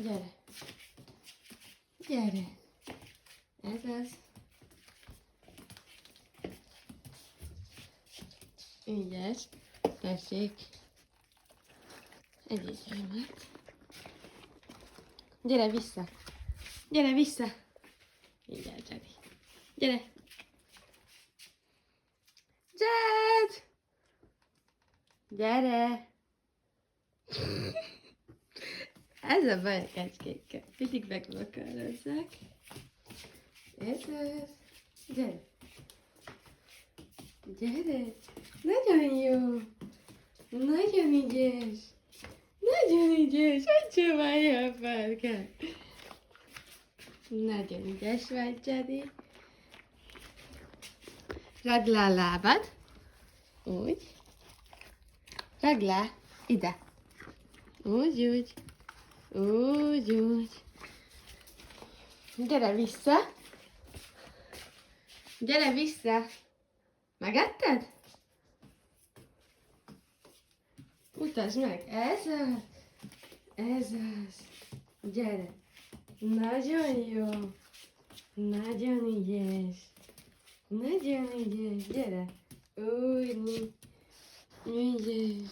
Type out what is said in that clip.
Gyere. Gyere. Ez az. Ügyes. Tessék. Egy gyermek. Gyere vissza. Gyere vissza. Így Jedi. Gyere. Jed! Gyere. Ez a baj a kecskékkel. Mindig megvakarozzák. Ez az. Gyere. Gyere. Nagyon jó. Nagyon ügyes. Nagyon ügyes. Hogy csinálja a farkát? Nagyon ügyes vagy, Jedi. Ragd le a lábad. Úgy. Ragd le. Ide. Úgy. Úgy. Gyere vissza. Gyere vissza. Megetted? Mutasd meg. Ez az. Ez az. Gyere. Nagyon jó. Nagyon ügyes. Nagyon ügyes. Gyere. Úgy. Ügyes.